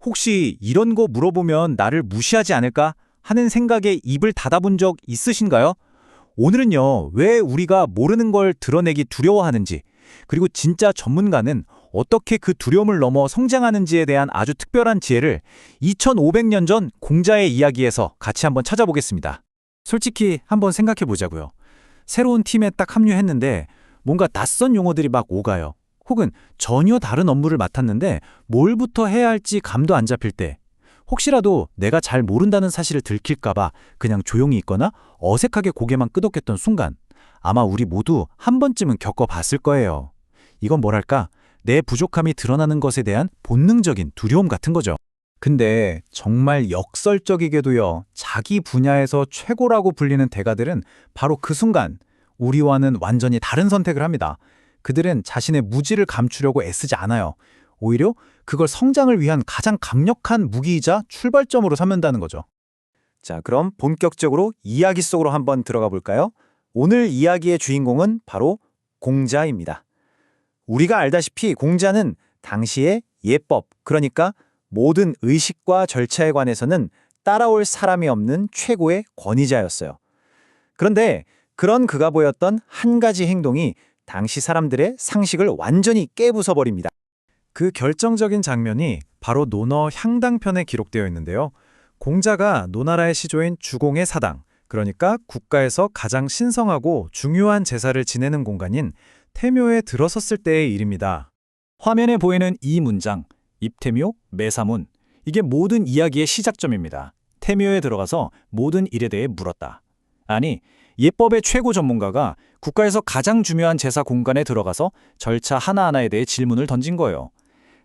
혹시 이런 거 물어보면 나를 무시하지 않을까 하는 생각에 입을 닫아본 적 있으신가요? 오늘은요, 왜 우리가 모르는 걸 드러내기 두려워하는지, 그리고 진짜 전문가는 어떻게 그 두려움을 넘어 성장하는지에 대한 아주 특별한 지혜를 2500년 전 공자의 이야기에서 같이 한번 찾아보겠습니다. 솔직히 한번 생각해 보자고요. 새로운 팀에 딱 합류했는데 뭔가 낯선 용어들이 막 오가요. 혹은 전혀 다른 업무를 맡았는데 뭘부터 해야 할지 감도 안 잡힐 때, 혹시라도 내가 잘 모른다는 사실을 들킬까봐 그냥 조용히 있거나 어색하게 고개만 끄덕였던 순간, 아마 우리 모두 한 번쯤은 겪어봤을 거예요. 이건 뭐랄까, 내 부족함이 드러나는 것에 대한 본능적인 두려움 같은 거죠. 근데 정말 역설적이게도요, 자기 분야에서 최고라고 불리는 대가들은 바로 그 순간 우리와는 완전히 다른 선택을 합니다. 그들은 자신의 무지를 감추려고 애쓰지 않아요. 오히려 그걸 성장을 위한 가장 강력한 무기이자 출발점으로 삼는다는 거죠. 자, 그럼 본격적으로 이야기 속으로 한번 들어가 볼까요? 오늘 이야기의 주인공은 바로 공자입니다. 우리가 알다시피 공자는 당시의 예법, 그러니까 모든 의식과 절차에 관해서는 따라올 사람이 없는 최고의 권위자였어요. 그런데 그런 그가 보였던 한 가지 행동이 당시 사람들의 상식을 완전히 깨부숴버립니다. 그 결정적인 장면이 바로 논어 향당편에 기록되어 있는데요. 공자가 노나라의 시조인 주공의 사당, 그러니까 국가에서 가장 신성하고 중요한 제사를 지내는 공간인 태묘에 들어섰을 때의 일입니다. 화면에 보이는 이 문장, 입태묘, 매사문, 이게 모든 이야기의 시작점입니다. 태묘에 들어가서 모든 일에 대해 물었다. 아니, 예법의 최고 전문가가 국가에서 가장 중요한 제사 공간에 들어가서 절차 하나하나에 대해 질문을 던진 거예요.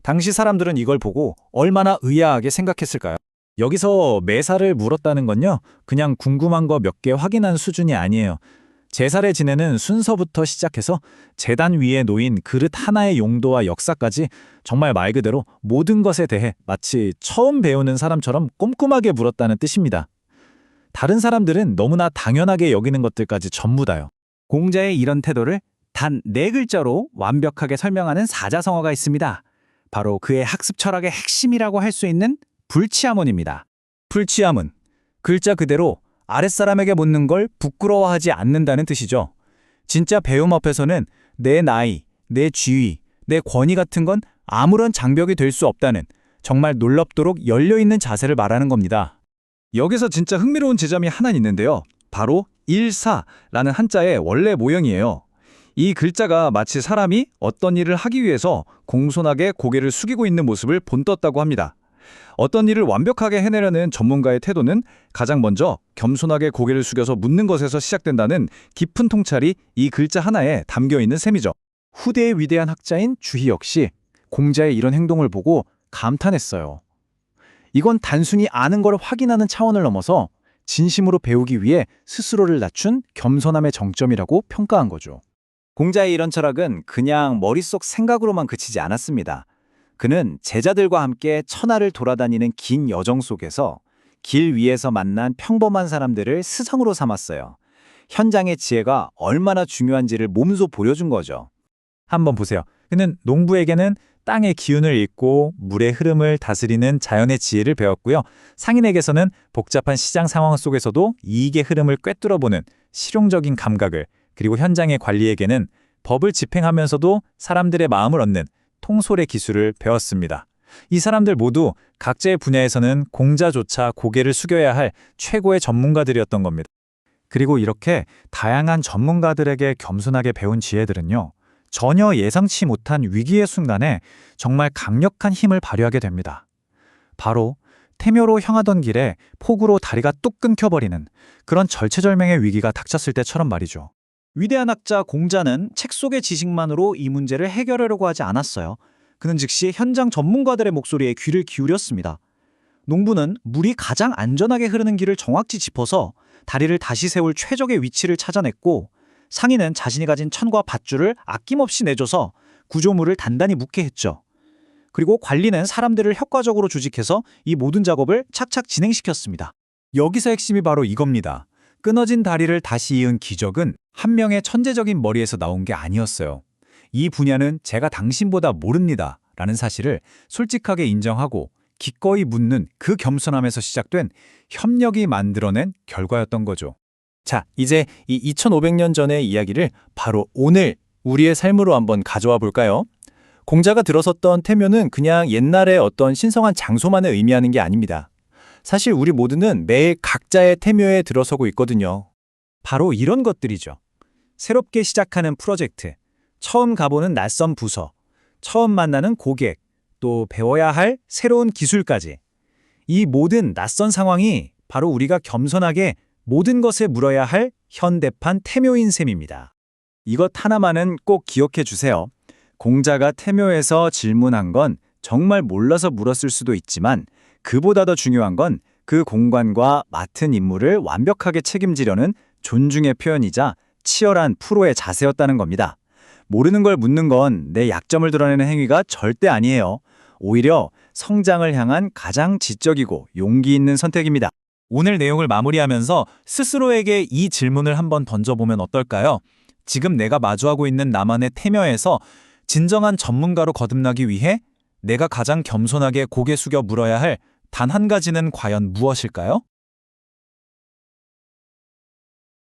당시 사람들은 이걸 보고 얼마나 의아하게 생각했을까요? 여기서 매사를 물었다는 건요, 그냥 궁금한 거 몇 개 확인한 수준이 아니에요. 제사를 지내는 순서부터 시작해서 제단 위에 놓인 그릇 하나의 용도와 역사까지 정말 말 그대로 모든 것에 대해 마치 처음 배우는 사람처럼 꼼꼼하게 물었다는 뜻입니다. 다른 사람들은 너무나 당연하게 여기는 것들까지 전부 다요. 공자의 이런 태도를 단 4글자로 완벽하게 설명하는 사자성어가 있습니다. 바로 그의 학습 철학의 핵심이라고 할 수 있는 불치하문입니다. 불치하문, 글자 그대로 아랫사람에게 묻는 걸 부끄러워하지 않는다는 뜻이죠. 진짜 배움 앞에서는 내 나이, 내 지위, 내 권위 같은 건 아무런 장벽이 될 수 없다는 정말 놀랍도록 열려있는 자세를 말하는 겁니다. 여기서 진짜 흥미로운 지점이 하나 있는데요. 바로 일사라는 한자의 원래 모형이에요. 이 글자가 마치 사람이 어떤 일을 하기 위해서 공손하게 고개를 숙이고 있는 모습을 본떴다고 합니다. 어떤 일을 완벽하게 해내려는 전문가의 태도는 가장 먼저 겸손하게 고개를 숙여서 묻는 것에서 시작된다는 깊은 통찰이 이 글자 하나에 담겨있는 셈이죠. 후대의 위대한 학자인 주희 역시 공자의 이런 행동을 보고 감탄했어요. 이건 단순히 아는 걸 확인하는 차원을 넘어서 진심으로 배우기 위해 스스로를 낮춘 겸손함의 정점이라고 평가한 거죠. 공자의 이런 철학은 그냥 머릿속 생각으로만 그치지 않았습니다. 그는 제자들과 함께 천하를 돌아다니는 긴 여정 속에서 길 위에서 만난 평범한 사람들을 스승으로 삼았어요. 현장의 지혜가 얼마나 중요한지를 몸소 보여준 거죠. 한번 보세요. 그는 농부에게는 땅의 기운을 읽고 물의 흐름을 다스리는 자연의 지혜를 배웠고요. 상인에게서는 복잡한 시장 상황 속에서도 이익의 흐름을 꿰뚫어보는 실용적인 감각을, 그리고 현장의 관리에게는 법을 집행하면서도 사람들의 마음을 얻는 통솔의 기술을 배웠습니다. 이 사람들 모두 각자의 분야에서는 공자조차 고개를 숙여야 할 최고의 전문가들이었던 겁니다. 그리고 이렇게 다양한 전문가들에게 겸손하게 배운 지혜들은요, 전혀 예상치 못한 위기의 순간에 정말 강력한 힘을 발휘하게 됩니다. 바로 태묘로 향하던 길에 폭우로 다리가 뚝 끊겨버리는 그런 절체절명의 위기가 닥쳤을 때처럼 말이죠. 위대한 학자 공자는 책 속의 지식만으로 이 문제를 해결하려고 하지 않았어요. 그는 즉시 현장 전문가들의 목소리에 귀를 기울였습니다. 농부는 물이 가장 안전하게 흐르는 길을 정확히 짚어서 다리를 다시 세울 최적의 위치를 찾아냈고, 상인은 자신이 가진 천과 밧줄을 아낌없이 내줘서 구조물을 단단히 묶게 했죠. 그리고 관리는 사람들을 효과적으로 조직해서 이 모든 작업을 착착 진행시켰습니다. 여기서 핵심이 바로 이겁니다. 끊어진 다리를 다시 이은 기적은 한 명의 천재적인 머리에서 나온 게 아니었어요. 이 분야는 제가 당신보다 모릅니다 라는 사실을 솔직하게 인정하고 기꺼이 묻는 그 겸손함에서 시작된 협력이 만들어낸 결과였던 거죠. 자, 이제 이 2500년 전의 이야기를 바로 오늘 우리의 삶으로 한번 가져와 볼까요? 공자가 들어섰던 태묘는 그냥 옛날의 어떤 신성한 장소만을 의미하는 게 아닙니다. 사실 우리 모두는 매일 각자의 태묘에 들어서고 있거든요. 바로 이런 것들이죠. 새롭게 시작하는 프로젝트, 처음 가보는 낯선 부서, 처음 만나는 고객, 또 배워야 할 새로운 기술까지. 이 모든 낯선 상황이 바로 우리가 겸손하게 모든 것에 물어야 할 현대판 태묘인 셈입니다. 이것 하나만은 꼭 기억해 주세요. 공자가 태묘에서 질문한 건 정말 몰라서 물었을 수도 있지만 그보다 더 중요한 건 그 공간과 맡은 임무를 완벽하게 책임지려는 존중의 표현이자 치열한 프로의 자세였다는 겁니다. 모르는 걸 묻는 건 내 약점을 드러내는 행위가 절대 아니에요. 오히려 성장을 향한 가장 지적이고 용기 있는 선택입니다. 오늘 내용을 마무리하면서 스스로에게 이 질문을 한번 던져보면 어떨까요? 지금 내가 마주하고 있는 나만의 태묘에서 진정한 전문가로 거듭나기 위해 내가 가장 겸손하게 고개 숙여 물어야 할 단 한 가지는 과연 무엇일까요?